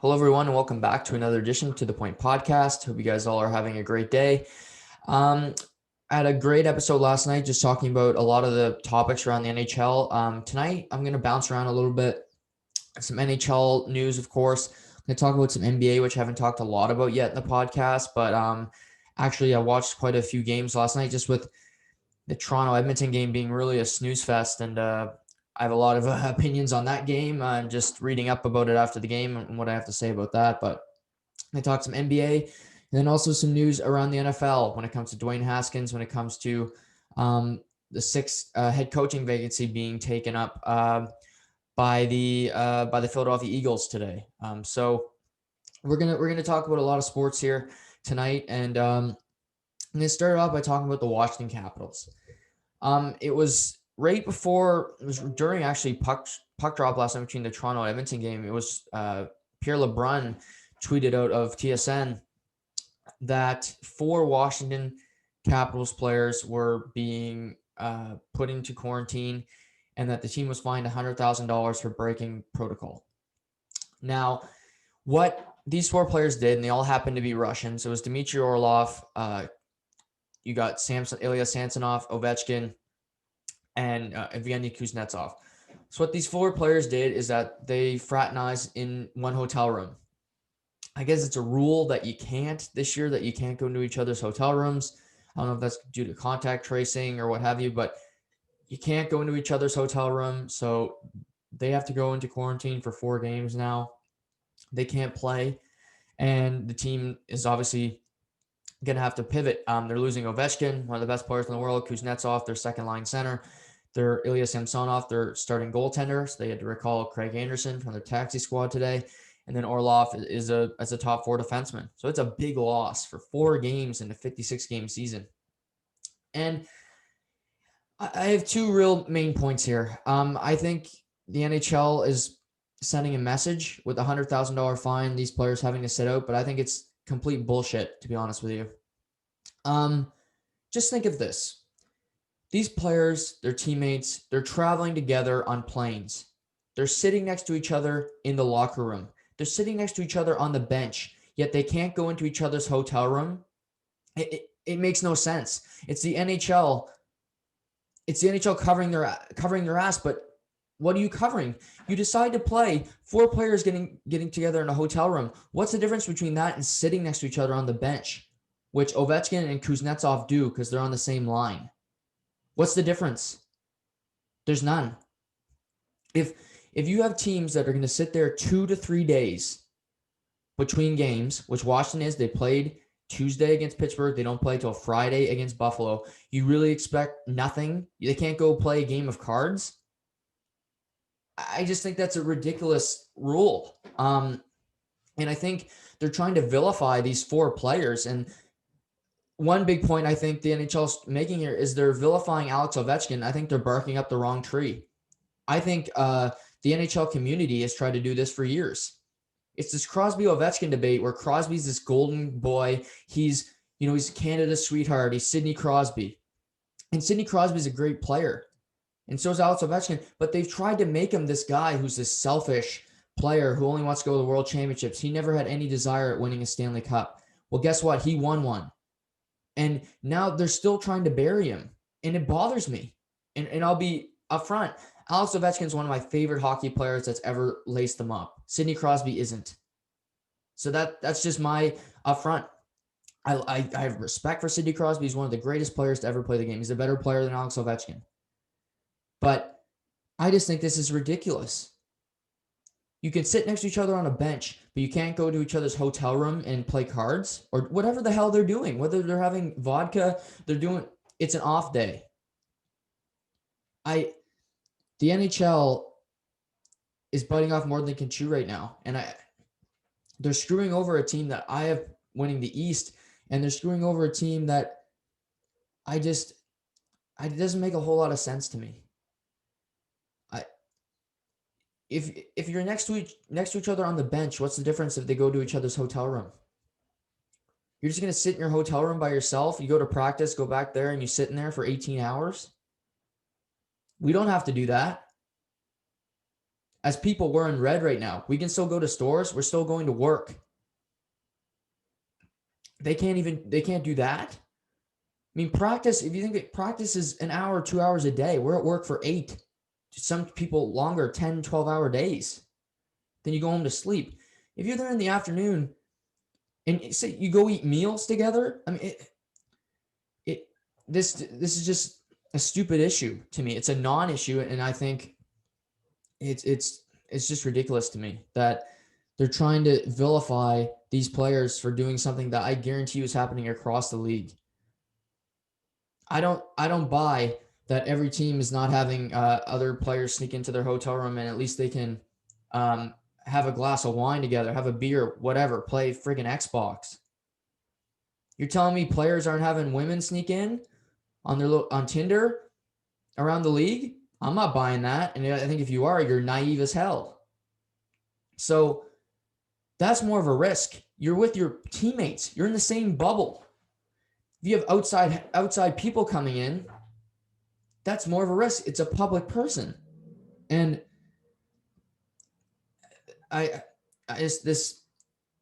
Hello, everyone, and welcome back to another edition to the Point Podcast. Hope you guys all are having a great day. I had a great episode last night just talking about a lot of the topics around the NHL. Tonight, I'm going to bounce around a little bit. Some NHL news, of course. I'm going to talk about some NBA, which I haven't talked a lot about yet in the podcast. But actually, I watched quite a few games last night just with the Toronto-Edmonton game being really a snooze fest. And I have a lot of opinions on that game. I'm just reading up about it after the game and what I have to say about that. But I talked some NBA and then also some news around the NFL when it comes to Dwayne Haskins, when it comes to the sixth head coaching vacancy being taken up by the Philadelphia Eagles today. So we're gonna talk about a lot of sports here tonight, and I'm gonna start off by talking about the Washington Capitals. It was right before, it was during actually puck drop last night between the Toronto and Edmonton game. It was Pierre LeBrun tweeted out of TSN that 4 Washington Capitals players were being put into quarantine and that the team was fined $100,000 for breaking protocol. Now, what these 4 players did, and they all happened to be Russians. It was Dmitry Orlov, you got Ilya Samsonov, Ovechkin, and Evgeny Kuznetsov. So what these 4 players did is that they fraternized in one hotel room. I guess it's a rule that you can't this year, that you can't go into each other's hotel rooms. I don't know if that's due to contact tracing or what have you, but you can't go into each other's hotel room. So they have to go into quarantine for 4 games now. They can't play. And the team is obviously going to have to pivot. They're losing Ovechkin, one of the best players in the world, Kuznetsov, their second line center. They're Ilya Samsonov, their starting goaltender. So they had to recall Craig Anderson from their taxi squad today. And then Orlov is as a top 4 defenseman. So it's a big loss for 4 games in a 56-game season. And I have 2 real main points here. I think the NHL is sending a message with a $100,000 fine, these players having to sit out, but I think it's complete bullshit, to be honest with you. Just think of this. These players, their teammates, they're traveling together on planes. They're sitting next to each other in the locker room. They're sitting next to each other on the bench, yet they can't go into each other's hotel room. It makes no sense. It's the NHL. It's the NHL covering their ass, but what are you covering? You decide to play 4 players getting together in a hotel room. What's the difference between that and sitting next to each other on the bench, which Ovechkin and Kuznetsov do because they're on the same line? What's the difference? There's none. If you have teams that are going to sit there 2 to 3 days between games, which Washington is, they played Tuesday against Pittsburgh. They don't play till Friday against Buffalo. You really expect nothing? They can't go play a game of cards? I just think that's a ridiculous rule. And I think they're trying to vilify these 4 players. And one big point I think the NHL's making here is they're vilifying Alex Ovechkin. I think they're barking up the wrong tree. I think the NHL community has tried to do this for years. It's this Crosby-Ovechkin debate where Crosby's this golden boy. He's Canada's sweetheart. He's Sidney Crosby. And Sidney Crosby's a great player. And so is Alex Ovechkin. But they've tried to make him this guy who's this selfish player who only wants to go to the World Championships. He never had any desire at winning a Stanley Cup. Well, guess what? He won one. And now they're still trying to bury him. And it bothers me. And I'll be upfront. Alex Ovechkin is one of my favorite hockey players that's ever laced them up. Sidney Crosby isn't. So that's just my upfront. I have respect for Sidney Crosby. He's one of the greatest players to ever play the game. He's a better player than Alex Ovechkin. But I just think this is ridiculous. You can sit next to each other on a bench, but you can't go to each other's hotel room and play cards or whatever the hell they're doing. Whether they're having vodka, it's an off day. The NHL is biting off more than they can chew right now. And they're screwing over a team that I have winning the East, and they're screwing over a team that it doesn't make a whole lot of sense to me. If you're next to each other on the bench, what's the difference if they go to each other's hotel room? You're just going to sit in your hotel room by yourself. You go to practice, go back there, and you sit in there for 18 hours. We don't have to do that. as people, we're in red right now. We can still go to stores. We're still going to work. They can't do that. I mean, practice, if you think that practice is an hour, 2 hours a day, we're at work for 8, some people longer, 10, 12-hour days. Then you go home to sleep. If you're there in the afternoon and say you go eat meals together, I mean, this is just a stupid issue to me. It's a non-issue, and I think it's just ridiculous to me that they're trying to vilify these players for doing something that I guarantee is happening across the league. I don't buy that every team is not having other players sneak into their hotel room and at least they can have a glass of wine together, have a beer, whatever, play friggin' Xbox. You're telling me players aren't having women sneak in on Tinder around the league? I'm not buying that. And I think if you are, you're naive as hell. So that's more of a risk. You're with your teammates. You're in the same bubble. If you have outside people coming in, that's more of a risk. It's a public person. And I just this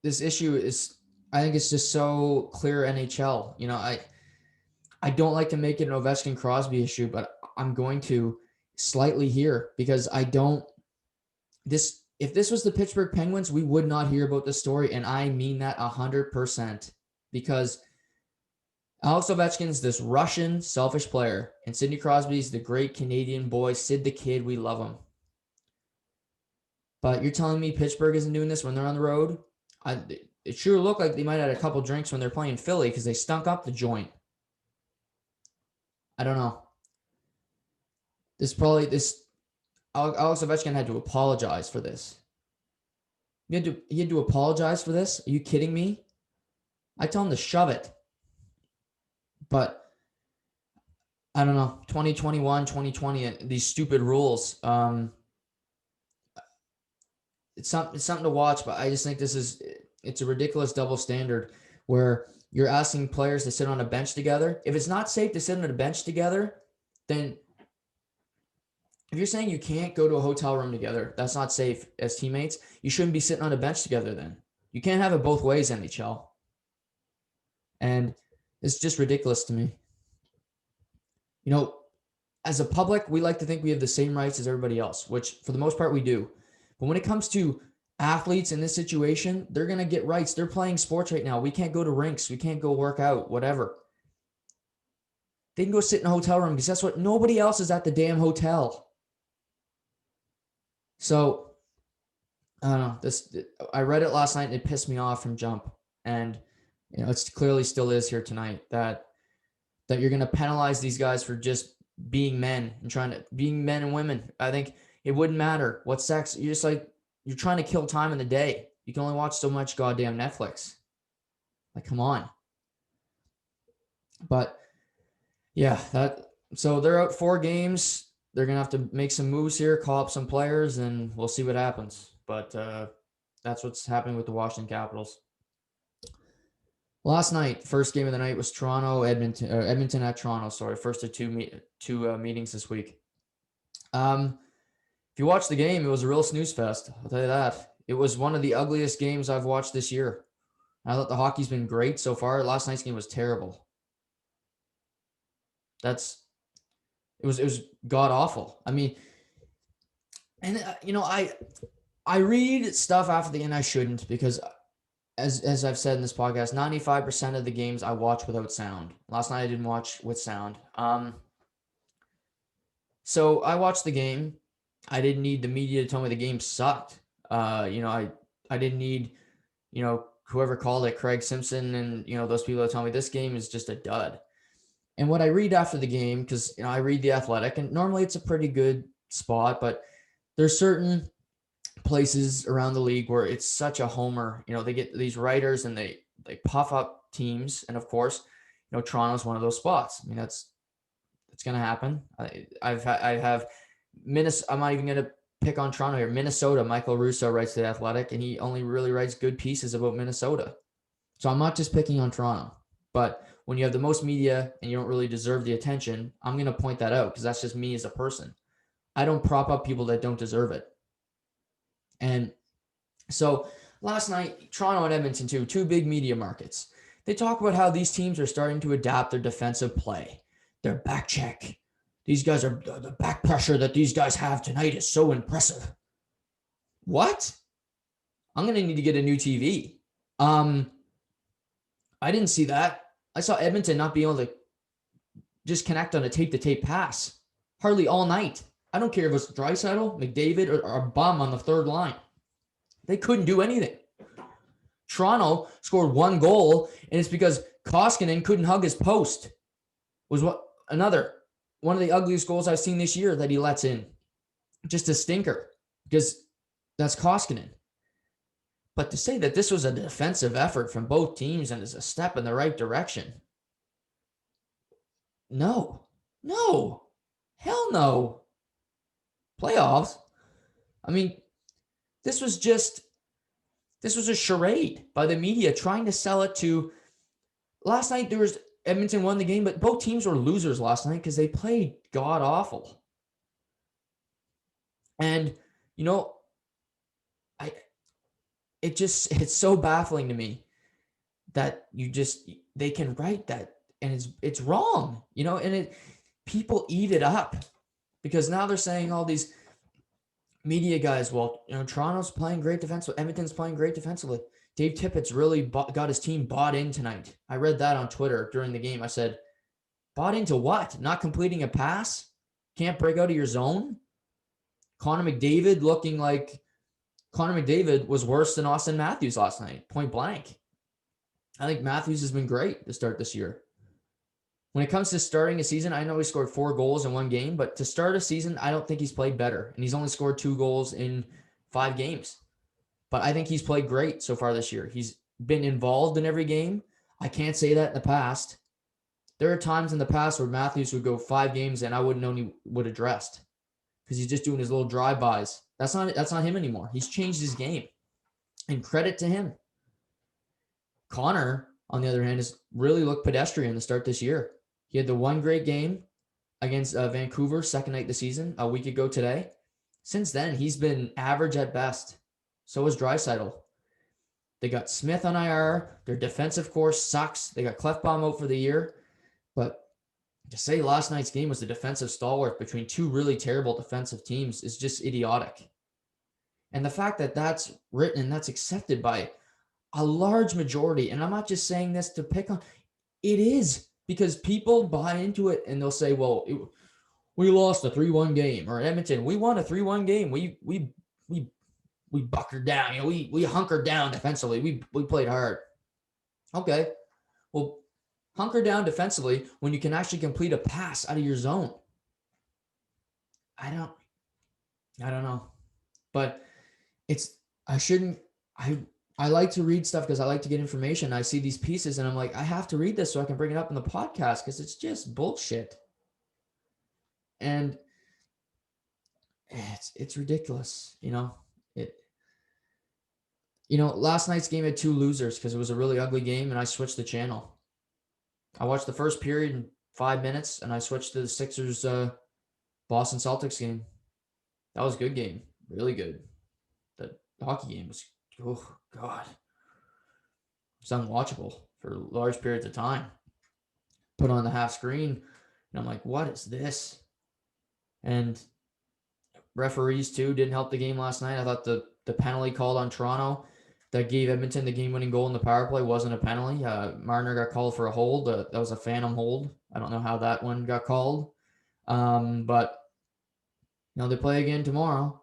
issue is, I think it's just so clear if I don't like to make it an Ovechkin Crosby issue, but I'm going to slightly here because if this was the Pittsburgh Penguins, we would not hear about this story. And I mean that 100% because Alex Ovechkin's this Russian selfish player and Sidney Crosby's the great Canadian boy, Sid the Kid. We love him. But you're telling me Pittsburgh isn't doing this when they're on the road? It sure looked like they might have had a couple drinks when they're playing Philly because they stunk up the joint. I don't know. Alex Ovechkin had to apologize for this. He had to apologize for this? Are you kidding me? I tell him to shove it. But I don't know. 2021, 2020, these stupid rules. It's something to watch, but I just think it's a ridiculous double standard where you're asking players to sit on a bench together. If it's not safe to sit on a bench together, then if you're saying you can't go to a hotel room together, that's not safe as teammates, you shouldn't be sitting on a bench together then. You can't have it both ways, NHL. And it's just ridiculous to me. As a public, we like to think we have the same rights as everybody else, which for the most part we do. But when it comes to athletes in this situation, they're going to get rights. They're playing sports right now. We can't go to rinks. We can't go work out, whatever. They can go sit in a hotel room because that's what nobody else is at the damn hotel. So, I don't know. I read it last night and it pissed me off from jump. And, it clearly still is here tonight that you're going to penalize these guys for just being men and being men and women. I think it wouldn't matter what sex. You're trying to kill time in the day. You can only watch so much goddamn Netflix. Come on. But yeah, so they're out 4 games. They're going to have to make some moves here, call up some players, and we'll see what happens. But that's what's happening with the Washington Capitals. Last night, first game of the night was Edmonton at Toronto. Sorry, first of two meetings this week. If you watch the game, it was a real snooze fest. I'll tell you that. It was one of the ugliest games I've watched this year. I thought the hockey's been great so far. Last night's game was terrible. It was god awful. I mean, and I read stuff after the end I shouldn't because as I've said in this podcast, 95% of the games I watch without sound. Last night I didn't watch with sound. So I watched the game. I didn't need the media to tell me the game sucked. I didn't need, whoever called it, Craig Simpson and, those people that tell me this game is just a dud. And what I read after the game, because, I read The Athletic, and normally it's a pretty good spot, but there's certain places around the league where it's such a homer. They get these writers and they puff up teams. And of course, Toronto's one of those spots. I mean, that's going to happen. I have Minnesota. I'm not even going to pick on Toronto here. Minnesota, Michael Russo writes The Athletic, and he only really writes good pieces about Minnesota. So I'm not just picking on Toronto, but when you have the most media and you don't really deserve the attention, I'm going to point that out because that's just me as a person. I don't prop up people that don't deserve it. And so last night, Toronto and Edmonton, too, two big media markets. They talk about how these teams are starting to adapt their defensive play, their back check. These guys are the back pressure that these guys have tonight is so impressive. What? I'm going to need to get a new TV. I didn't see that. I saw Edmonton not be able to just connect on a tape-to-tape pass hardly all night. I don't care if it was Draisaitl, McDavid, or a bum on the third line. They couldn't do anything. Toronto scored one goal, and it's because Koskinen couldn't hug his post. Was one of the ugliest goals I've seen this year that he lets in. Just a stinker, because that's Koskinen. But to say that this was a defensive effort from both teams and is a step in the right direction, no, hell no. Playoffs? I mean, this was a charade by the media trying to sell it to. Last night, Edmonton won the game, but both teams were losers last night because they played god awful. And, it's so baffling to me that they can write that and it's wrong, and people eat it up because now they're saying all these media guys, well, Toronto's playing great defensively, Edmonton's playing great defensively. Dave Tippett's really got his team bought in tonight. I read that on Twitter during the game. I said, bought into what? Not completing a pass? Can't break out of your zone? Connor McDavid was worse than Austin Matthews last night, point blank. I think Matthews has been great to start this year. When it comes to starting a season, I know he scored 4 goals in one game, but to start a season, I don't think he's played better. And he's only scored 2 goals in 5 games. But I think he's played great so far this year. He's been involved in every game. I can't say that in the past. There are times in the past where Matthews would go 5 games and I wouldn't know he would have dressed because he's just doing his little drive-bys. That's not him anymore. He's changed his game. And credit to him. Connor, on the other hand, has really looked pedestrian to start this year. He had the one great game against Vancouver, second night of the season, a week ago today. Since then, he's been average at best. So is Draisaitl. They got Smith on IR. Their defensive core sucks. They got Clefbaum out for the year. But to say last night's game was the defensive stalwart between two really terrible defensive teams is just idiotic. And the fact that that's written and that's accepted by a large majority, and I'm not just saying this to pick on, it is because people buy into it and they'll say, well, we lost a 3-1 game, or Edmonton, we won a 3-1 game. We buckered down, we hunkered down defensively. We played hard. Okay. Well, hunker down defensively when you can actually complete a pass out of your zone. I don't know. But I like to read stuff because I like to get information. I see these pieces and I'm like, I have to read this so I can bring it up in the podcast because it's just bullshit. And it's ridiculous, last night's game had 2 losers because it was a really ugly game and I switched the channel. I watched the first period in 5 minutes and I switched to the Sixers Boston Celtics game. That was a good game. Really good. The hockey game was, oh God. It's unwatchable for large periods of time. Put on the half screen and I'm like, what is this? And referees too didn't help the game last night. I thought the penalty called on Toronto that gave Edmonton the game-winning goal in the power play wasn't a penalty. Marner got called for a hold. That was a phantom hold. I don't know how that one got called. But they play again tomorrow.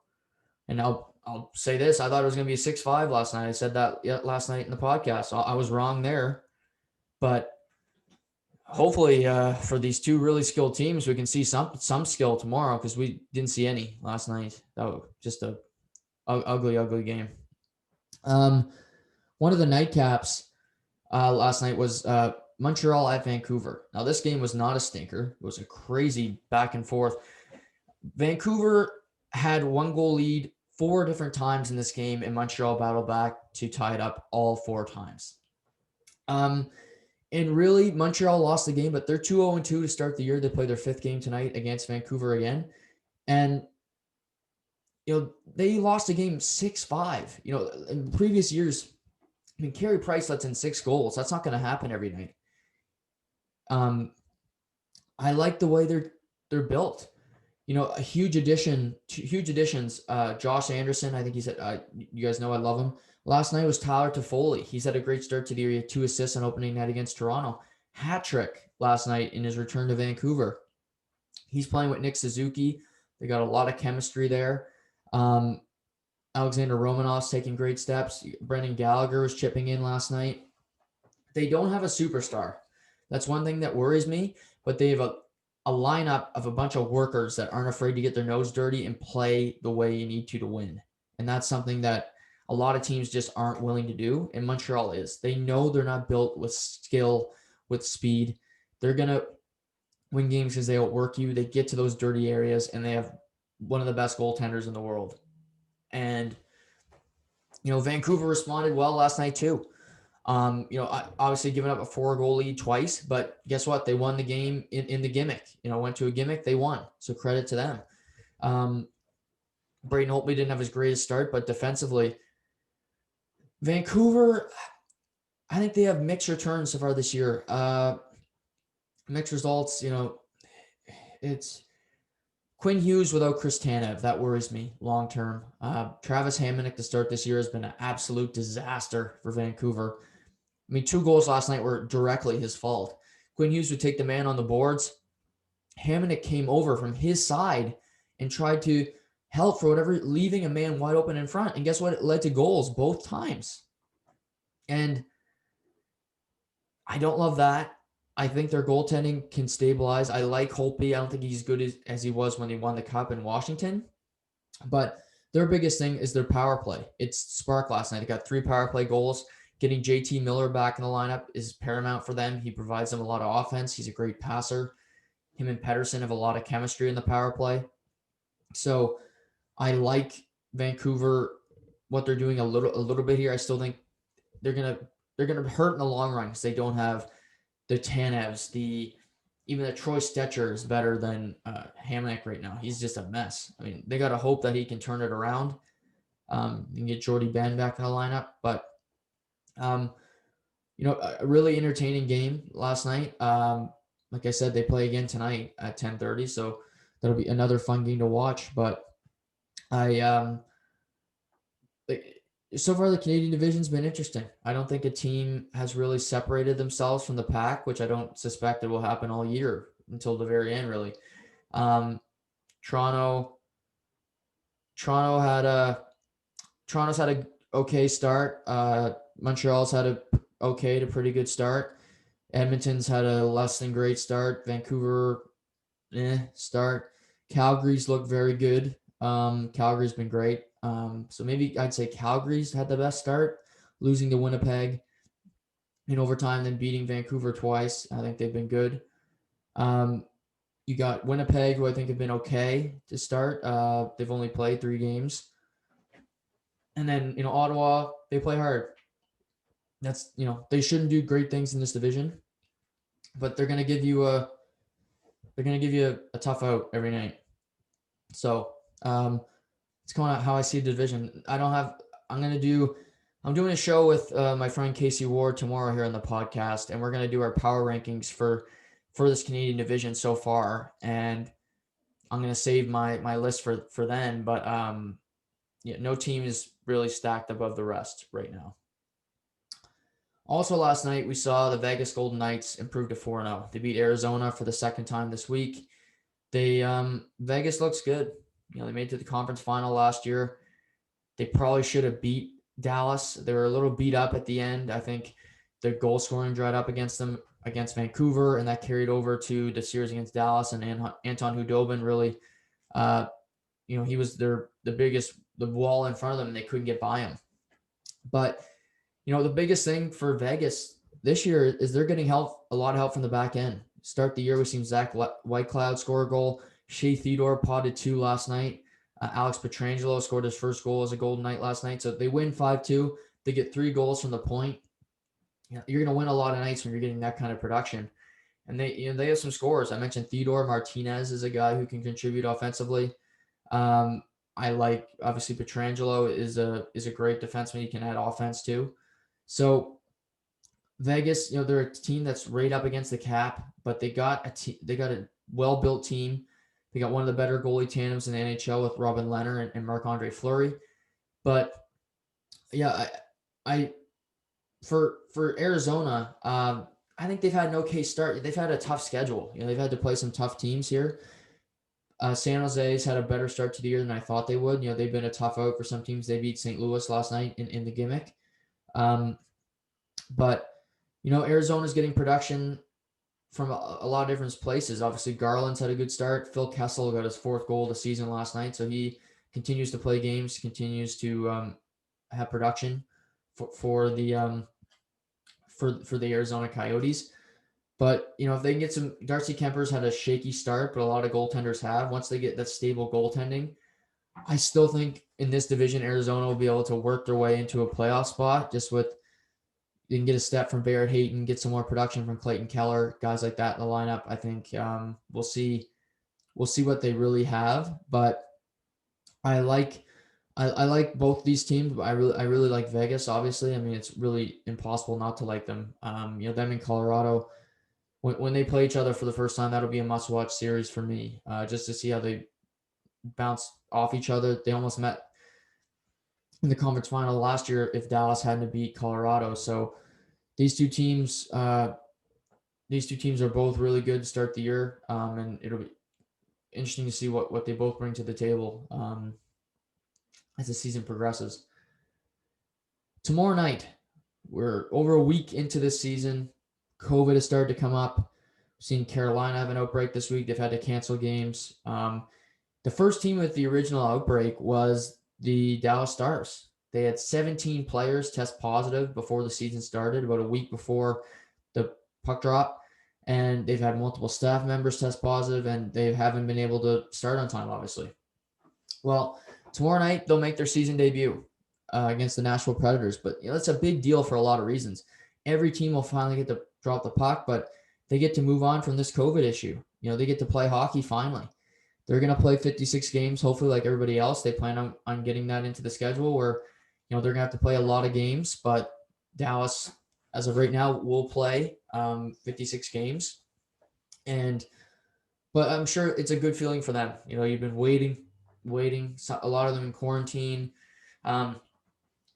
And I'll say this. I thought it was going to be a 6-5 last night. I said that last night in the podcast. So I was wrong there. But hopefully for these two really skilled teams, we can see some skill tomorrow because we didn't see any last night. That was just a ugly game. One of the nightcaps last night was Montreal at Vancouver. Now, this game was not a stinker. It was a crazy back and forth. Vancouver had 1-goal lead 4 different times in this game, and Montreal battled back to tie it up all 4 times. And really, Montreal lost the game, but they're 2-0-2 to start the year. They play their 5th game tonight against Vancouver again. And they lost a game 6-5. In previous years, I mean, Carey Price lets in 6 goals. That's not going to happen every night. I like the way they're built. A huge additions. Josh Anderson, I think he's you guys know I love him. Last night was Tyler Toffoli. He's had a great start to the year. He had 2 assists on opening night against Toronto. Hat trick last night in his return to Vancouver. He's playing with Nick Suzuki. They got a lot of chemistry there. Alexander Romanov's taking great steps. Brendan Gallagher was chipping in last night. They don't have a superstar. That's one thing that worries me, but they have a lineup of a bunch of workers that aren't afraid to get their nose dirty and play the way you need to win. And that's something that a lot of teams just aren't willing to do. And Montreal is. They know they're not built with skill, with speed. They're going to win games because they outwork you. They get to those dirty areas, and they have one of the best goaltenders in the world. And, Vancouver responded well last night too. Obviously giving up a 4-goal lead twice, but guess what? They won the game in the gimmick. Went to a gimmick, they won. So credit to them. Braden Holtby didn't have his greatest start, but defensively, Vancouver, I think they have mixed returns so far this year. Mixed results, it's Quinn Hughes without Chris Tanev. That worries me long term. Travis Hamonic to start this year has been an absolute disaster for Vancouver. I mean, 2 goals last night were directly his fault. Quinn Hughes would take the man on the boards. Hamonic came over from his side and tried to help for whatever, leaving a man wide open in front. And guess what? It led to goals both times. And I don't love that. I think their goaltending can stabilize. I like Holtby. I don't think he's good as he was when he won the Cup in Washington. But their biggest thing is their power play. It's spark last night. They got 3 power play goals. Getting JT Miller back in the lineup is paramount for them. He provides them a lot of offense. He's a great passer. Him and Pettersson have a lot of chemistry in the power play. So I like Vancouver, what they're doing a little bit here. I still think they're gonna hurt in the long run because they don't have the Tanevs, even the Troy Stetcher is better than Hamonic right now. He's just a mess. I mean, they got to hope that he can turn it around and get Jordy Ben back in the lineup. But, a really entertaining game last night. Like I said, they play again tonight at 10:30, so that'll be another fun game to watch. But so far, the Canadian division's been interesting. I don't think a team has really separated themselves from the pack, which I don't suspect it will happen all year until the very end, really. Toronto's had a okay start. Montreal's had a okay to pretty good start. Edmonton's had a less than great start. Vancouver, start. Calgary's looked very good. Calgary's been great. So maybe I'd say Calgary's had the best start, losing to Winnipeg in overtime, then beating Vancouver twice. I think they've been good. You got Winnipeg, who I think have been okay to start. They've only played 3 games. And then, Ottawa, they play hard. That's, they shouldn't do great things in this division, but they're going to give you a tough out every night. So, it's kind of how I see the division. I'm doing a show with my friend Casey Ward tomorrow here on the podcast, and we're going to do our power rankings for this Canadian division so far. And I'm going to save my list for then, but no team is really stacked above the rest right now. Also last night, we saw the Vegas Golden Knights improve to 4-0. They beat Arizona for the second time this week. Vegas looks good. They made it to the conference final last year. They probably should have beat Dallas. They were a little beat up at the end. I think the goal scoring dried up against Vancouver, and that carried over to the series against Dallas. And Anton Hudobin really, he was the wall in front of them, and they couldn't get by him. But, the biggest thing for Vegas this year is they're getting a lot of help from the back end. Start the year, we've seen Zach Whitecloud score a goal. Shea Theodore potted 2 last night. Alex Pietrangelo scored his first goal as a Golden Knight last night. So they win 5-2. They get 3 goals from the point. You're going to win a lot of nights when you're getting that kind of production. And they have some scores. I mentioned Theodore Martinez is a guy who can contribute offensively. I like, obviously Pietrangelo is a great defenseman. He can add offense too. So Vegas, they're a team that's right up against the cap, but they got a well-built team. They got one of the better goalie tandems in the NHL with Robin Lehner and Marc-Andre Fleury. But yeah, I for Arizona, I think they've had an okay start. They've had a tough schedule. They've had to play some tough teams here. San Jose's had a better start to the year than I thought they would. They've been a tough out for some teams. They beat St. Louis last night in the gimmick. But Arizona's getting production from a lot of different places. Obviously, Garland's had a good start. Phil Kessel got his 4th goal of the season last night, so he continues to play games, continues to have production for the Arizona Coyotes. But if they can get some, Darcy Kemper's had a shaky start, but a lot of goaltenders have. Once they get that stable goaltending, I still think in this division, Arizona will be able to work their way into a playoff spot. Just with, you can get a step from Barrett Hayton, get some more production from Clayton Keller, guys like that in the lineup. I think we'll see what they really have. But I like both these teams, but I really like Vegas. Obviously, I mean, it's really impossible not to like them. Them in Colorado, when they play each other for the first time, that'll be a must-watch series for me, just to see how they bounce off each other. They almost met in the conference final last year if Dallas hadn't beat Colorado. So these two teams are both really good to start the year, and it'll be interesting to see what they both bring to the table as the season progresses. Tomorrow night, we're over a week into this season. COVID has started to come up. We've seen Carolina have an outbreak this week. They've had to cancel games. The first team with the original outbreak was the Dallas Stars. They had 17 players test positive before the season started, about a week before the puck drop. And they've had multiple staff members test positive, and they haven't been able to start on time, obviously. Well, tomorrow night, they'll make their season debut against the Nashville Predators. But that's a big deal for a lot of reasons. Every team will finally get to drop the puck, but they get to move on from this COVID issue. They get to play hockey finally. They're going to play 56 games, hopefully, like everybody else. They plan on getting that into the schedule where, they're going to have to play a lot of games. But Dallas, as of right now, will play 56 games. But I'm sure it's a good feeling for them. You've been waiting, a lot of them in quarantine, a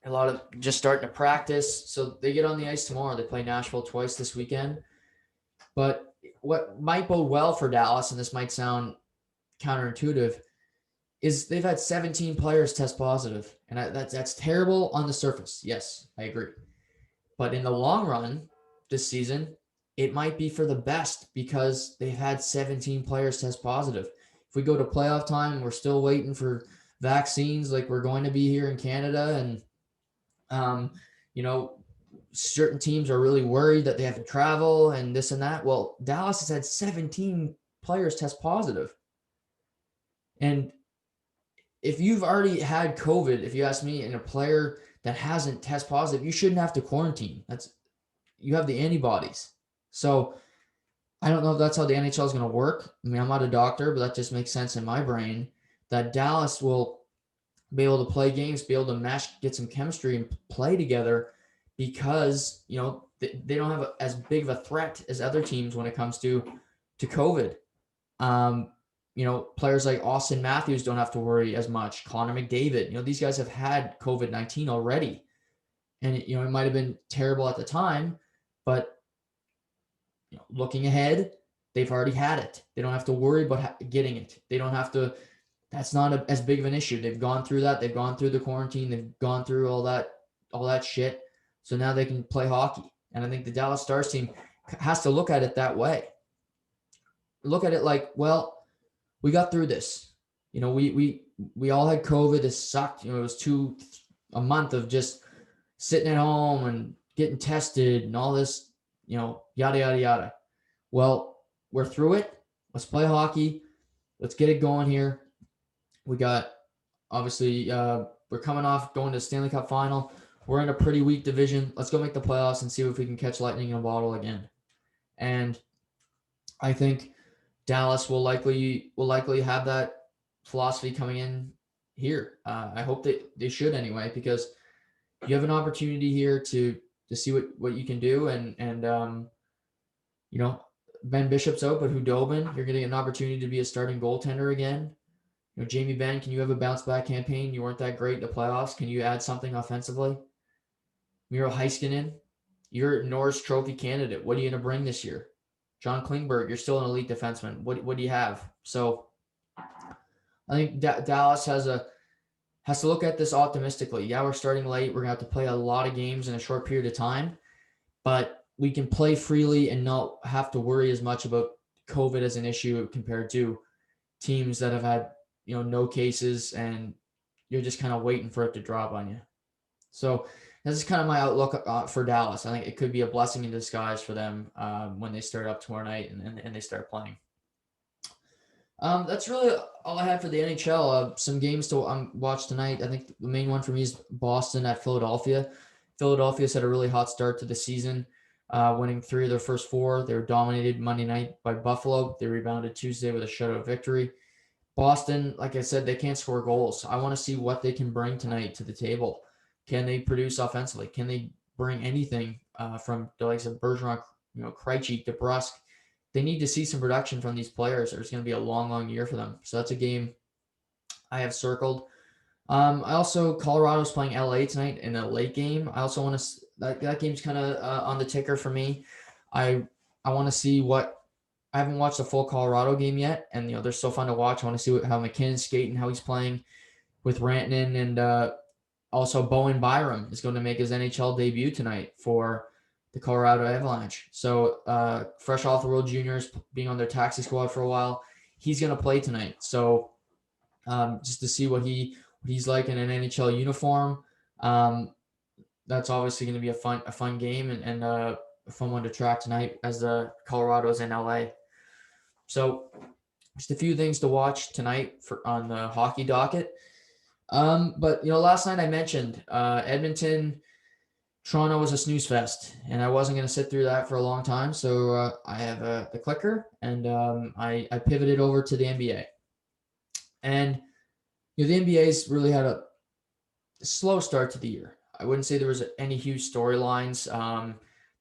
lot of just starting to practice. So they get on the ice tomorrow. They play Nashville twice this weekend. But what might bode well for Dallas, and this might sound counterintuitive, is they've had 17 players test positive. And that's terrible on the surface. Yes, I agree. But in the long run, this season, it might be for the best because they've had 17 players test positive. If we go to playoff time, we're still waiting for vaccines like we're going to be here in Canada. And, certain teams are really worried that they have to travel and this and that. Well, Dallas has had 17 players test positive. And if you've already had COVID, if you ask me, and a player that hasn't test positive, you shouldn't have to quarantine. You have the antibodies. So I don't know if that's how the NHL is going to work. I mean, I'm not a doctor, but that just makes sense in my brain that Dallas will be able to play games, be able to mesh, get some chemistry and play together because, they don't have as big of a threat as other teams when it comes to COVID. Players like Austin Matthews don't have to worry as much. Connor McDavid, these guys have had COVID-19 already. And, it might have been terrible at the time, but looking ahead, they've already had it. They don't have to worry about getting it. They don't have to, that's not as big of an issue. They've gone through that. They've gone through the quarantine. They've gone through all that shit. So now they can play hockey. And I think the Dallas Stars team has to look at it that way. Look at it like, well, we got through this. We all had COVID. This sucked. It was a month of just sitting at home and getting tested and all this, yada, yada, yada. Well, we're through it. Let's play hockey. Let's get it going here. We got, obviously, we're coming off going to the Stanley Cup final. We're in a pretty weak division. Let's go make the playoffs and see if we can catch lightning in a bottle again. And I think Dallas will likely have that philosophy coming here. I hope they should anyway, because you have an opportunity here to see what you can do. And you know, Ben Bishop's out, but Hudobin, you're getting an opportunity to be a starting goaltender again. You know, Jamie Benn, can you have a bounce back campaign? You weren't that great in the playoffs. Can you add something offensively? Miro Heiskanen, you're Norris Trophy candidate. What are you going to bring this year? John Klingberg, you're still an elite defenseman. What do you have? So I think Dallas has to look at this optimistically. Yeah, we're starting late. We're going to have to play a lot of games in a short period of time, but we can play freely and not have to worry as much about COVID as an issue compared to teams that have had, no cases, and you're just kind of waiting for it to drop on you. So this is kind of my outlook for Dallas. I think it could be a blessing in disguise for them when they start up tomorrow night and they start playing. That's really all I had for the NHL. Some games to watch tonight. I think the main one for me is Boston at Philadelphia. Philadelphia's had a really hot start to the season, winning 3 of their first 4. They were dominated Monday night by Buffalo. They rebounded Tuesday with a shutout victory. Boston, like I said, they can't score goals. I want to see what they can bring tonight to the table. Can they produce offensively? Can they bring anything from the likes of Bergeron, Krejci, DeBrusk? They need to see some production from these players, or it's going to be a long, long year for them. So that's a game I have circled. Colorado's playing LA tonight in a late game. I also want to that game's kind of on the ticker for me. I want to see I haven't watched a full Colorado game yet, and they're so fun to watch. I want to see how McKinnon's skating, how he's playing with Rantanen, and also Bowen Byram is going to make his NHL debut tonight for the Colorado Avalanche. So fresh off the World Juniors, being on their taxi squad for a while, he's going to play tonight. So just to see what he's like in an NHL uniform, that's obviously going to be a fun game and a fun one to track tonight as the Colorado's in LA. So just a few things to watch tonight on the hockey docket. But last night I mentioned Edmonton, Toronto was a snooze fest, and I wasn't going to sit through that for a long time. So I have the clicker, and I pivoted over to the NBA. And the NBA's really had a slow start to the year. I wouldn't say there was any huge storylines.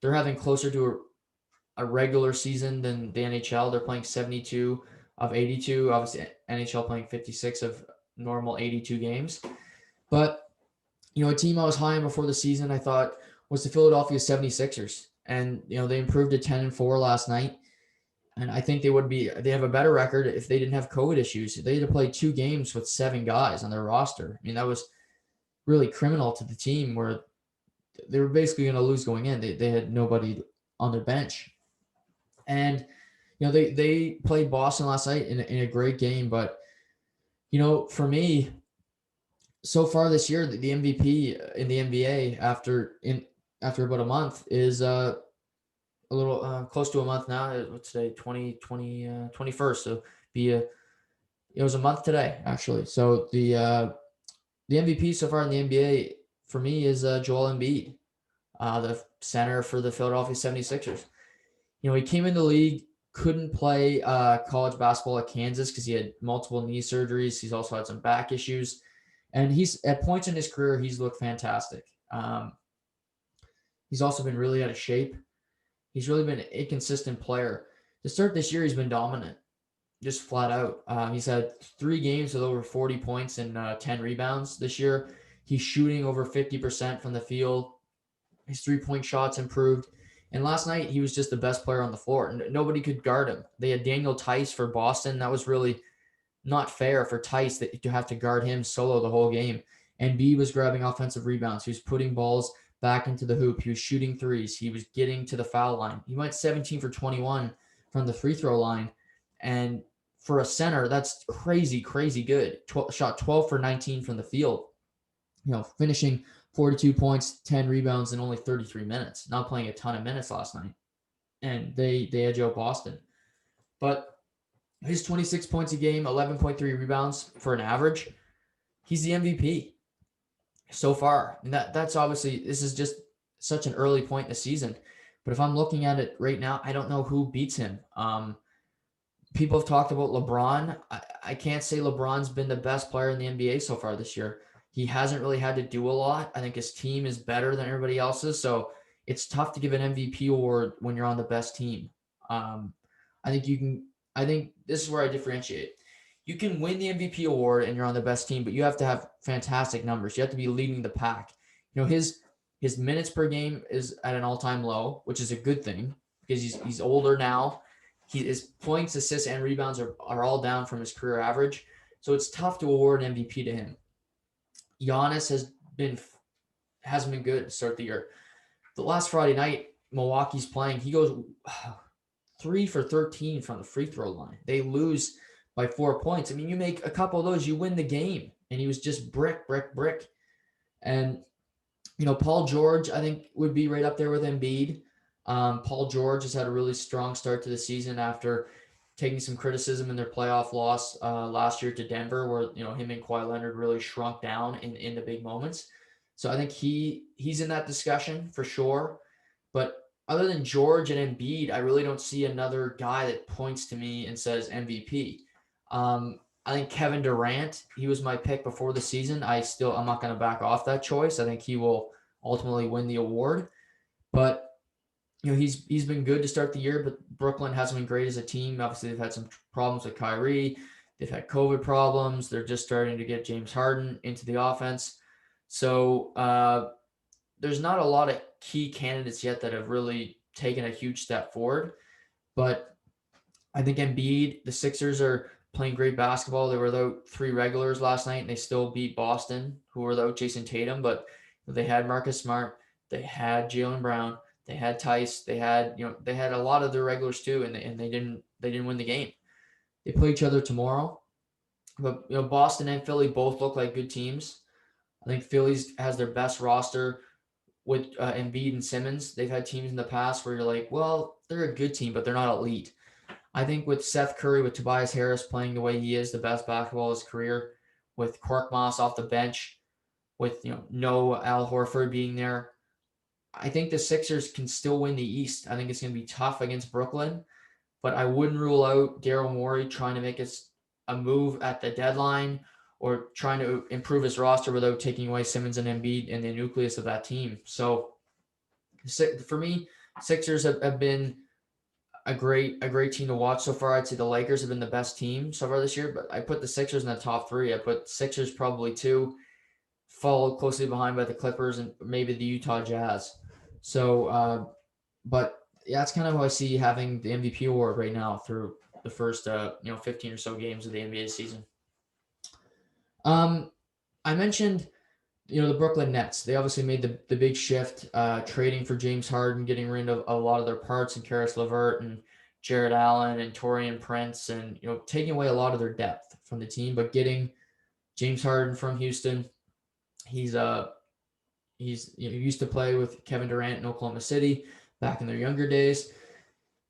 They're having closer to a regular season than the NHL. They're playing 72 of 82. Obviously, NHL playing 56 of normal 82 games. But, a team I was high on before the season, I thought, was the Philadelphia 76ers. And, they improved to 10-4 last night. And I think they have a better record if they didn't have COVID issues. They had to play 2 games with 7 guys on their roster. I mean, that was really criminal to the team, where they were basically going to lose going in. They had nobody on their bench. And, they played Boston last night in a great game. But, for me, so far this year, the MVP in the NBA after about a month is a little close to a month now. Let's say 21st. So it was a month today, actually. So the MVP so far in the NBA for me is Joel Embiid, the center for the Philadelphia 76ers. He came in the league, couldn't play college basketball at Kansas because he had multiple knee surgeries. He's also had some back issues. And he's at points in his career, he's looked fantastic. He's also been really out of shape. He's really been an inconsistent player. To start this year, he's been dominant, just flat out. He's had 3 games with over 40 points and 10 rebounds this year. He's shooting over 50% from the field. His 3-point shots improved. And last night, he was just the best player on the floor. Nobody could guard him. They had Daniel Tice for Boston. That was really not fair for Tice to have to guard him solo the whole game. And B was grabbing offensive rebounds. He was putting balls back into the hoop. He was shooting threes. He was getting to the foul line. He went 17 for 21 from the free throw line. And for a center, that's crazy, crazy good. Shot 12 for 19 from the field. Finishing 42 points, 10 rebounds in only 33 minutes. Not playing a ton of minutes last night. And they edge out Boston. But his 26 points a game, 11.3 rebounds for an average, he's the MVP so far. And that's obviously, this is just such an early point in the season. But if I'm looking at it right now, I don't know who beats him. people have talked about LeBron. I can't say LeBron's been the best player in the NBA so far this year. He hasn't really had to do a lot. I think his team is better than everybody else's. So it's tough to give an MVP award when you're on the best team. Um, I think you can, I think this is where I differentiate. You can win the MVP award and you're on the best team, but you have to have fantastic numbers. You have to be leading the pack. His minutes per game is at an all-time low, which is a good thing because he's older now. His points, assists, and rebounds are all down from his career average. So it's tough to award an MVP to him. Giannis hasn't been good to start the year. The last Friday night, Milwaukee's playing. He goes 3 for 13 from the free throw line. They lose by 4 points. I mean, you make a couple of those, you win the game. And he was just brick. And, Paul George, I think, would be right up there with Embiid. Paul George has had a really strong start to the season after taking some criticism in their playoff loss last year to Denver, where him and Kawhi Leonard really shrunk down in the big moments. So I think he's in that discussion for sure. But other than George and Embiid, I really don't see another guy that points to me and says MVP. I think Kevin Durant, he was my pick before the season. I'm not going to back off that choice. I think he will ultimately win the award. But he's been good to start the year, but Brooklyn hasn't been great as a team. Obviously, they've had some problems with Kyrie. They've had COVID problems. They're just starting to get James Harden into the offense. So there's not a lot of key candidates yet that have really taken a huge step forward. But I think Embiid, the Sixers are playing great basketball. They were without 3 regulars last night, and they still beat Boston, who were without Jason Tatum. But they had Marcus Smart. They had Jaylen Brown. They had Tice. They had a lot of their regulars too, and they didn't win the game. They play each other tomorrow, but Boston and Philly both look like good teams. I think Philly's has their best roster with Embiid and Simmons. They've had teams in the past where you're like, well, they're a good team, but they're not elite. I think with Seth Curry, with Tobias Harris playing the way he is, the best basketball of his career, with Korkmaz off the bench, with no Al Horford being there, I think the Sixers can still win the East. I think it's going to be tough against Brooklyn, but I wouldn't rule out Daryl Morey trying to make a move at the deadline or trying to improve his roster without taking away Simmons and Embiid and the nucleus of that team. So for me, Sixers have been a great team to watch so far. I'd say the Lakers have been the best team so far this year, but I put the Sixers in the top 3. I put Sixers probably 2, followed closely behind by the Clippers and maybe the Utah Jazz. So, but yeah, that's kind of how I see having the MVP award right now through the first, 15 or so games of the NBA season. I mentioned, the Brooklyn Nets. They obviously made the big shift, trading for James Harden, getting rid of a lot of their parts, and Karis LeVert and Jared Allen and Taurean Prince, and taking away a lot of their depth from the team, but getting James Harden from Houston. He used to play with Kevin Durant in Oklahoma City back in their younger days.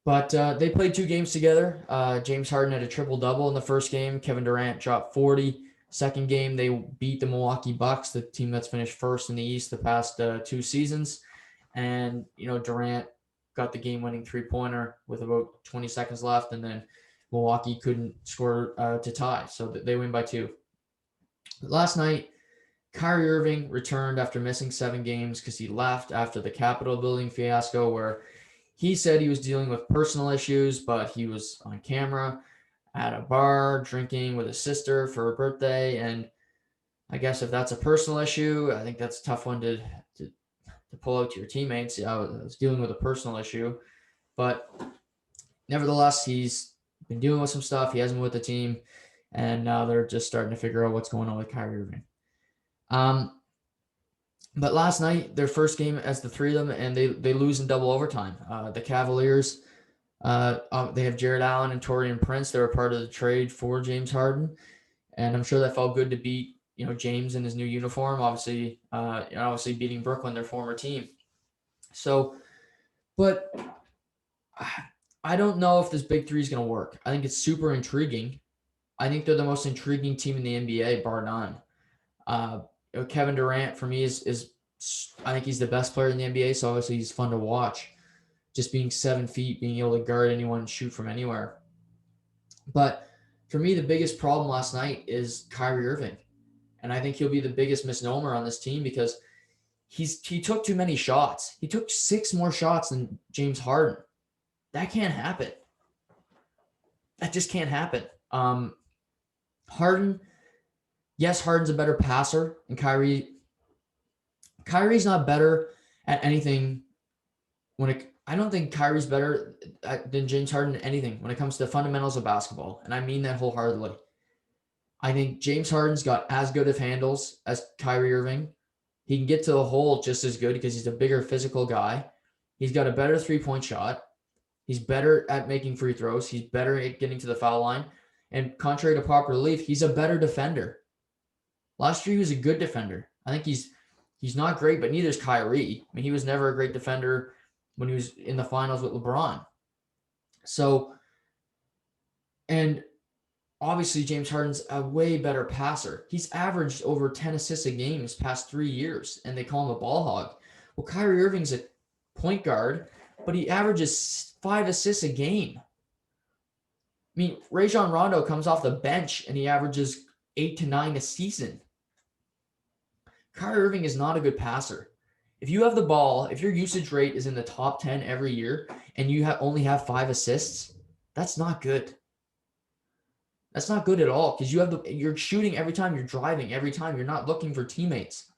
But they played 2 games together. James Harden had a triple-double in the first game. Kevin Durant dropped 40. Second game, they beat the Milwaukee Bucks, the team that's finished first in the East the past 2 seasons. And, Durant got the game-winning 3-pointer with about 20 seconds left, and then Milwaukee couldn't score to tie. So they win by 2. Last night, Kyrie Irving returned after missing 7 games because he left after the Capitol building fiasco, where he said he was dealing with personal issues, but he was on camera at a bar drinking with his sister for her birthday. And I guess if that's a personal issue, I think that's a tough one to pull out to your teammates. I was dealing with a personal issue, but nevertheless, he's been dealing with some stuff. He hasn't been with the team, and now they're just starting to figure out what's going on with Kyrie Irving. But last night, their first game as the 3 of them, and they lose in double overtime. The Cavaliers, they have Jared Allen and Taurean Prince. They were part of the trade for James Harden, and I'm sure that felt good to beat James in his new uniform. Obviously beating Brooklyn, their former team. So, but I don't know if this big 3 is going to work. I think it's super intriguing. I think they're the most intriguing team in the NBA, bar none. Kevin Durant for me is I think he's the best player in the NBA, so obviously he's fun to watch. Just being 7 feet, being able to guard anyone and shoot from anywhere. But for me, the biggest problem last night is Kyrie Irving. And I think he'll be the biggest misnomer on this team because he took too many shots. He took 6 more shots than James Harden. That can't happen. That just can't happen. Harden, yes, Harden's a better passer, and Kyrie's not better at anything I don't think Kyrie's better than James Harden at anything when it comes to the fundamentals of basketball, and I mean that wholeheartedly. I think James Harden's got as good of handles as Kyrie Irving. He can get to the hole just as good because he's a bigger physical guy. He's got a better three-point shot. He's better at making free throws. He's better at getting to the foul line. And contrary to popular belief, he's a better defender. Last year, he was a good defender. I think he's not great, but neither is Kyrie. I mean, he was never a great defender when he was in the finals with LeBron. So, and obviously James Harden's a way better passer. He's averaged over 10 assists a game his past 3 years, and they call him a ball hog. Well, Kyrie Irving's a point guard, but he averages 5 assists a game. I mean, Rajon Rondo comes off the bench and he averages 8 to 9 a season. Kyrie Irving is not a good passer. If you have the ball, if your usage rate is in the top 10 every year and you only have 5 assists, that's not good. That's not good at all because you're shooting every time, you're driving every time, you're not looking for teammates.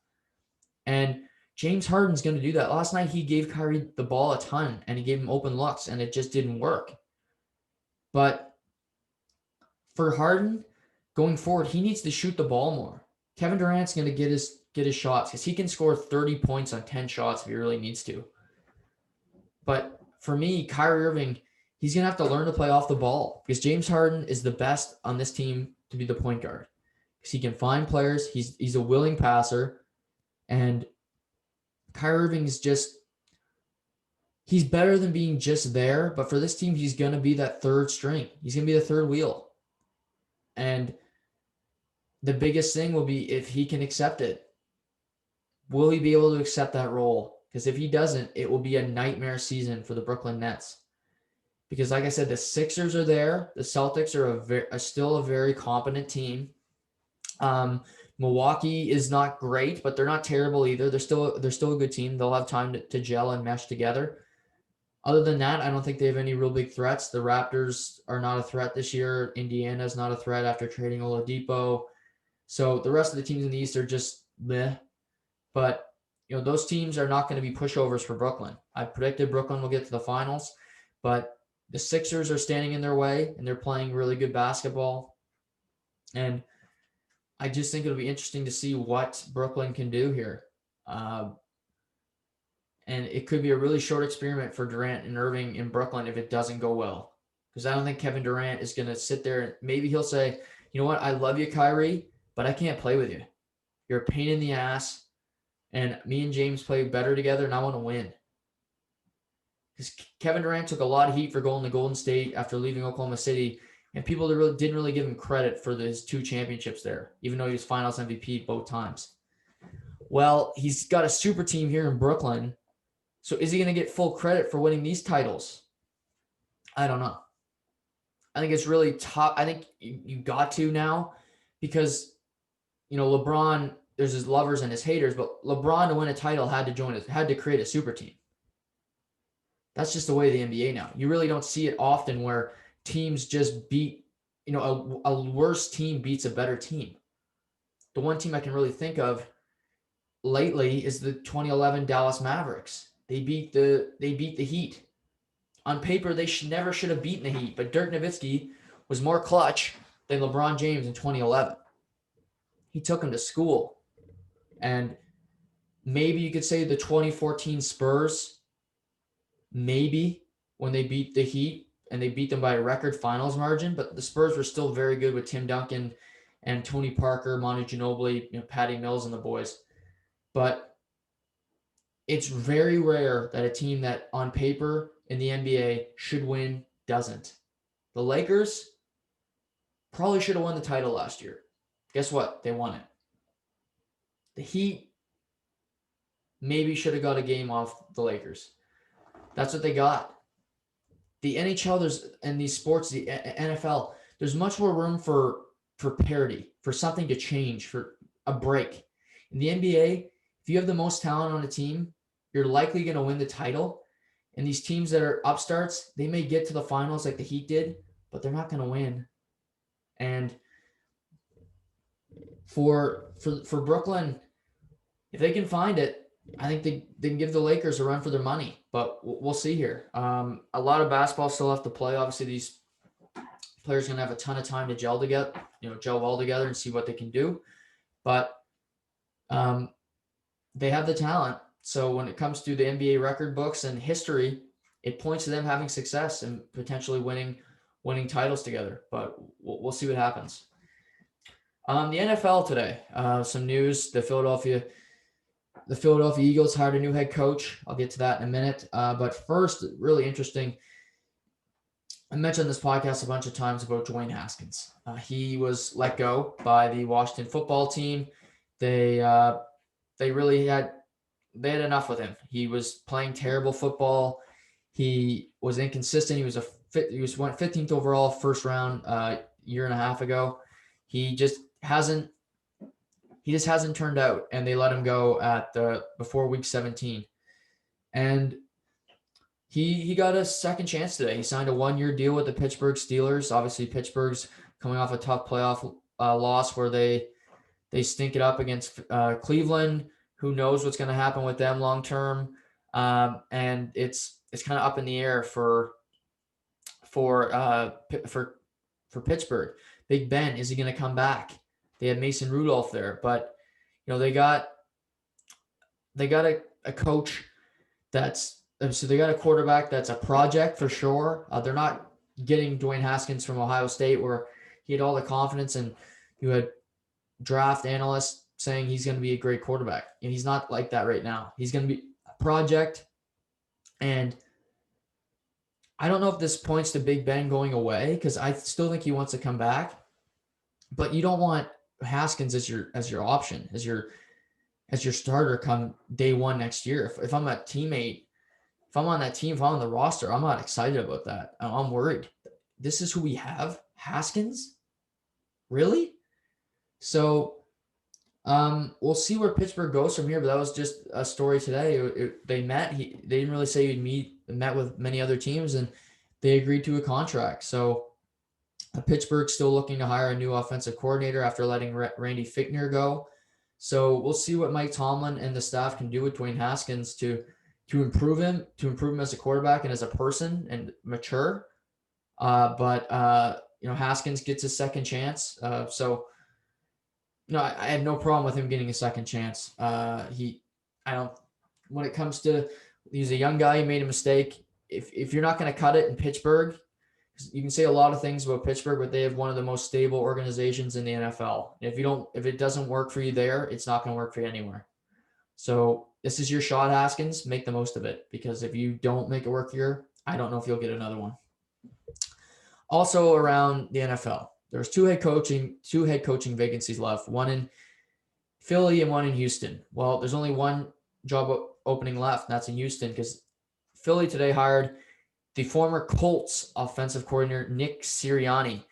And James Harden's going to do that. Last night he gave Kyrie the ball a ton and he gave him open looks and it just didn't work. But for Harden going forward, he needs to shoot the ball more. Kevin Durant's going to get his shots because he can score 30 points on 10 shots if he really needs to. But for me, Kyrie Irving, he's going to have to learn to play off the ball because James Harden is the best on this team to be the point guard because he can find players. He's a willing passer. And Kyrie Irving is he's better than being just there. But for this team, he's going to be that third string. He's going to be the third wheel. And the biggest thing will be if he can accept it. Will he be able to accept that role? Because if he doesn't, it will be a nightmare season for the Brooklyn Nets. Because like I said, the Sixers are there. The Celtics are still a very competent team. Milwaukee is not great, but they're not terrible either. They're still a good team. They'll have time to gel and mesh together. Other than that, I don't think they have any real big threats. The Raptors are not a threat this year. Indiana's not a threat after trading Oladipo. So the rest of the teams in the East are just meh. But those teams are not going to be pushovers for Brooklyn. I predicted Brooklyn will get to the finals, but the Sixers are standing in their way, and they're playing really good basketball. And I just think it'll be interesting to see what Brooklyn can do here. And it could be a really short experiment for Durant and Irving in Brooklyn if it doesn't go well. Because I don't think Kevin Durant is going to sit there and maybe he'll say, you know what, I love you, Kyrie, but I can't play with you. You're a pain in the ass. And me and James play better together, and I want to win. Because Kevin Durant took a lot of heat for going to Golden State after leaving Oklahoma City, and people didn't really give him credit for his 2 championships there, even though he was Finals MVP both times. Well, he's got a super team here in Brooklyn, so is he going to get full credit for winning these titles? I don't know. I think it's really tough. I think you got to now because, LeBron, there's his lovers and his haters, but LeBron to win a title had to create a super team. That's just the way of the NBA now. You really don't see it often where teams just beat, a worse team beats a better team. The one team I can really think of lately is the 2011 Dallas Mavericks. They beat the Heat. On paper, they never should have beaten the Heat, but Dirk Nowitzki was more clutch than LeBron James in 2011. He took him to school. And maybe you could say the 2014 Spurs, maybe when they beat the Heat and they beat them by a record finals margin, but the Spurs were still very good with Tim Duncan and Tony Parker, Manu Ginobili, Patty Mills and the boys. But it's very rare that a team that on paper in the NBA should win doesn't. The Lakers probably should have won the title last year. Guess what? They won it. The Heat maybe should have got a game off the Lakers. That's what they got. The NHL, and these sports, the NFL, there's much more room for parity, for something to change, for a break. In the NBA, if you have the most talent on a team, you're likely going to win the title. And these teams that are upstarts, they may get to the finals like the Heat did, but they're not going to win. And for Brooklyn, if they can find it, I think they can give the Lakers a run for their money. But we'll see here. A lot of basketball still have to play. Obviously, these players are going to have a ton of time to gel together, gel well together and see what they can do. But they have the talent. So when it comes to the NBA record books and history, it points to them having success and potentially winning titles together. But we'll see what happens. The NFL today, some news. The Philadelphia Eagles hired a new head coach. I'll get to that in a minute. But first, really interesting. I mentioned this podcast a bunch of times about Dwayne Haskins. He was let go by the Washington football team. They really had enough with him. He was playing terrible football. He was inconsistent. He went 15th overall first round year and a half ago. He just hasn't turned out, and they let him go before week 17. And he got a second chance today. He signed a 1-year deal with the Pittsburgh Steelers. Obviously, Pittsburgh's coming off a tough playoff loss where they stink it up against Cleveland. Who knows what's going to happen with them long term? And it's kind of up in the air for Pittsburgh. Big Ben, is he going to come back? They had Mason Rudolph there, but they got a coach so they got a quarterback that's a project for sure. They're not getting Dwayne Haskins from Ohio State where he had all the confidence and you had draft analysts saying he's going to be a great quarterback. And he's not like that right now. He's going to be a project. And I don't know if this points to Big Ben going away because I still think he wants to come back. But you don't want Haskins as your option, as your starter come day one next year. If I'm a teammate, if I'm on that team, if I'm on the roster, I'm not excited about that. I'm worried. This is who we have? Haskins? Really? So we'll see where Pittsburgh goes from here, but that was just a story today. They met. They didn't really say he'd met with many other teams, and they agreed to a contract. So Pittsburgh's still looking to hire a new offensive coordinator after letting Randy Fichtner go. So we'll see what Mike Tomlin and the staff can do with Dwayne Haskins to improve him as a quarterback and as a person and mature. But Haskins gets a second chance. So I have no problem with him getting a second chance. When it comes to, he's a young guy, he made a mistake. If you're not going to cut it in Pittsburgh, you can say a lot of things about Pittsburgh, but they have one of the most stable organizations in the NFL. If it doesn't work for you there, it's not going to work for you anywhere. So this is your shot, Haskins. Make the most of it, because if you don't make it work here, I don't know if you'll get another one. Also around the NFL, there's two head coaching vacancies left, one in Philly and one in Houston. Well, there's only one job opening left, and that's in Houston, because Philly today hired the former Colts offensive coordinator Nick Sirianni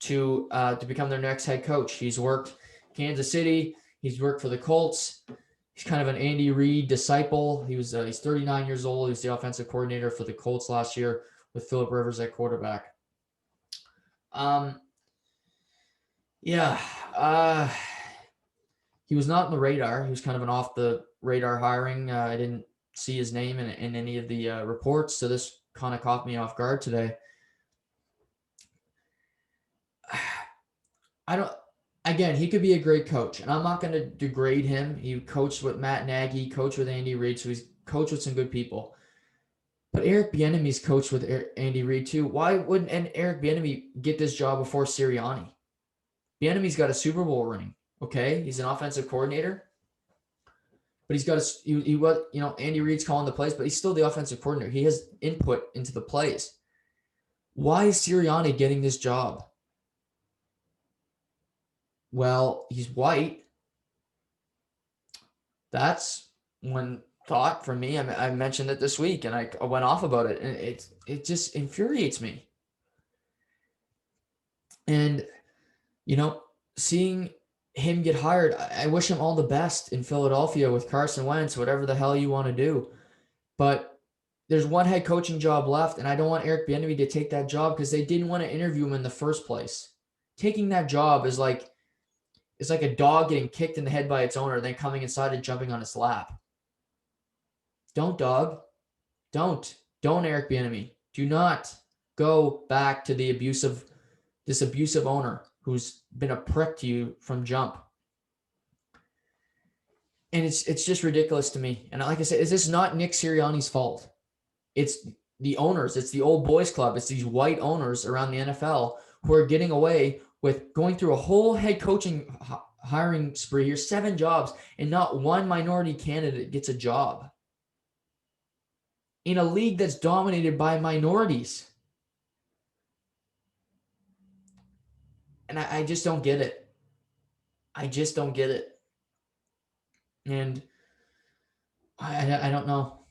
to become their next head coach. He's worked Kansas City. He's worked for the Colts. He's kind of an Andy Reid disciple. He's 39 years old. He was the offensive coordinator for the Colts last year with Phillip Rivers at quarterback. He was not on the radar. He was kind of an off the radar hiring. I didn't see his name in any of the reports, so this kind of caught me off guard today. Again, he could be a great coach, and I'm not going to degrade him. He coached with Matt Nagy, coached with Andy Reid, so he's coached with some good people. But Eric Bieniemy's coached with Andy Reid too. Why wouldn't Eric Bieniemy get this job before Sirianni? Bieniemy's got a Super Bowl ring. Okay, he's an offensive coordinator, but he's got Andy Reid's calling the plays, but he's still the offensive coordinator. He has input into the plays. Why is Sirianni getting this job? Well, he's white. That's one thought from me. I mentioned it this week, and I went off about it, and it just infuriates me. And, seeing him get hired, I wish him all the best in Philadelphia with Carson Wentz, whatever the hell you want to do. But there's one head coaching job left, and I don't want Eric Bieniemy to take that job because they didn't want to interview him in the first place. Taking that job is like a dog getting kicked in the head by its owner, then coming inside and jumping on its lap. Don't, dog. Don't, Eric Bieniemy. Do not go back to this abusive owner who's been a prick to you from jump. And it's just ridiculous to me. And like I said, is this not Nick Sirianni's fault? It's the owners. It's the old boys club. It's these white owners around the NFL who are getting away with going through a whole head coaching hiring spree here, 7 jobs, and not one minority candidate gets a job in a league that's dominated by minorities. And I just don't get it. I just don't get it. And I don't know.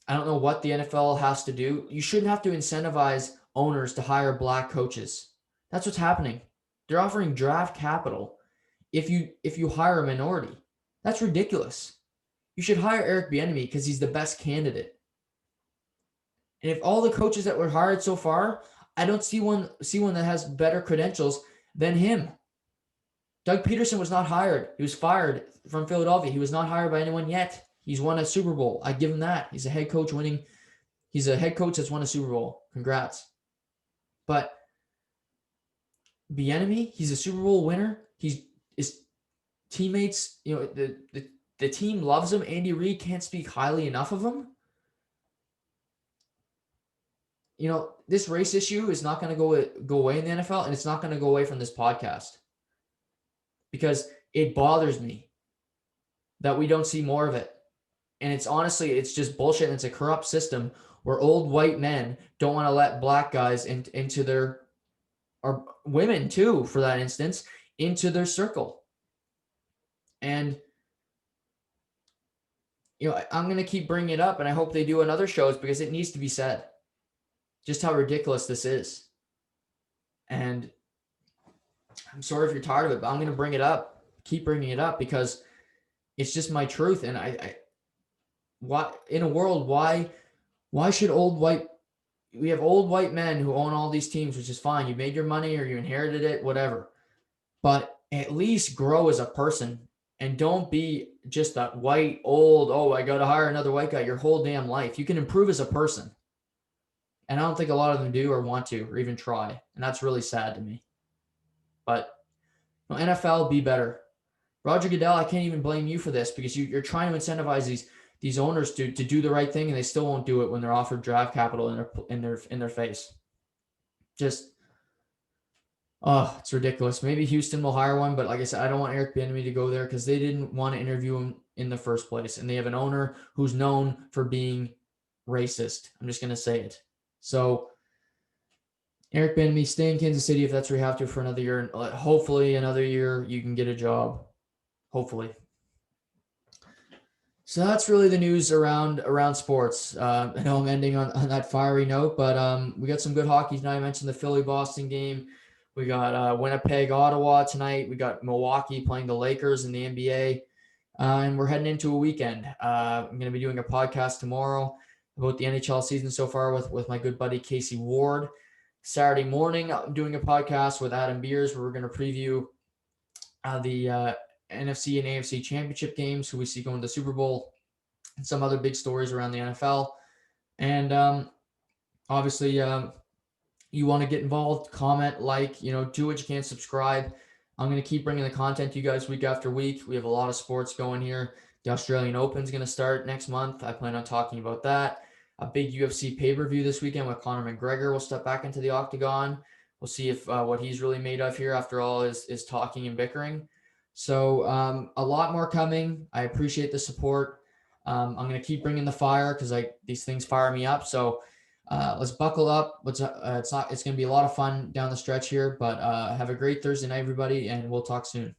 I don't know what the NFL has to do. You shouldn't have to incentivize owners to hire black coaches. That's what's happening. They're offering draft capital if you hire a minority. That's ridiculous. You should hire Eric Bieniemy because he's the best candidate. And if all the coaches that were hired so far, I don't see one that has better credentials than him. Doug Peterson was not hired. He was fired from Philadelphia. He was not hired by anyone yet. He's won a Super Bowl. I give him that. He's a head coach that's won a Super Bowl. Congrats. But Bieniemy, he's a Super Bowl winner. His teammates, the team loves him. Andy Reid can't speak highly enough of him. This race issue is not going to go away in the NFL, and it's not going to go away from this podcast because it bothers me that we don't see more of it. And it's just bullshit. And it's a corrupt system where old white men don't want to let black guys into their, or women too, for that instance, into their circle. And, I'm going to keep bringing it up, and I hope they do on other shows because it needs to be said just how ridiculous this is. And I'm sorry if you're tired of it, but I'm going to bring it up, keep bringing it up because it's just my truth. And why in a world, why should we have old white men who own all these teams, which is fine. You made your money or you inherited it, whatever, but at least grow as a person and don't be just that white old, oh, I got to hire another white guy your whole damn life. You can improve as a person. And I don't think a lot of them do or want to or even try. And that's really sad to me. But NFL, be better. Roger Goodell, I can't even blame you for this because you're trying to incentivize these owners to do the right thing, and they still won't do it when they're offered draft capital in their face. Just, it's ridiculous. Maybe Houston will hire one, but like I said, I don't want Eric Bieniemy to go there because they didn't want to interview him in the first place. And they have an owner who's known for being racist. I'm just going to say it. So Eric Bieniemy, stay in Kansas City if that's where you have to for another year. And hopefully another year you can get a job. Hopefully. So that's really the news around sports. I know I'm ending on that fiery note, but we got some good hockey tonight. I mentioned the Philly-Boston game. We got Winnipeg-Ottawa tonight. We got Milwaukee playing the Lakers in the NBA. And we're heading into a weekend. I'm going to be doing a podcast tomorrow about the NHL season so far with my good buddy Casey Ward. Saturday morning, I'm doing a podcast with Adam Beers where we're going to preview the NFC and AFC championship games, who we see going to the Super Bowl, and some other big stories around the NFL. And obviously, you want to get involved, comment, do what you can, subscribe. I'm going to keep bringing the content to you guys week after week. We have a lot of sports going here. The Australian Open is going to start next month. I plan on talking about that. A big UFC pay-per-view this weekend with Conor McGregor will step back into the octagon. We'll see if what he's really made of here after all is talking and bickering. So a lot more coming. I appreciate the support. I'm going to keep bringing the fire because these things fire me up. So let's buckle up. It's going to be a lot of fun down the stretch here, but have a great Thursday night, everybody, and we'll talk soon.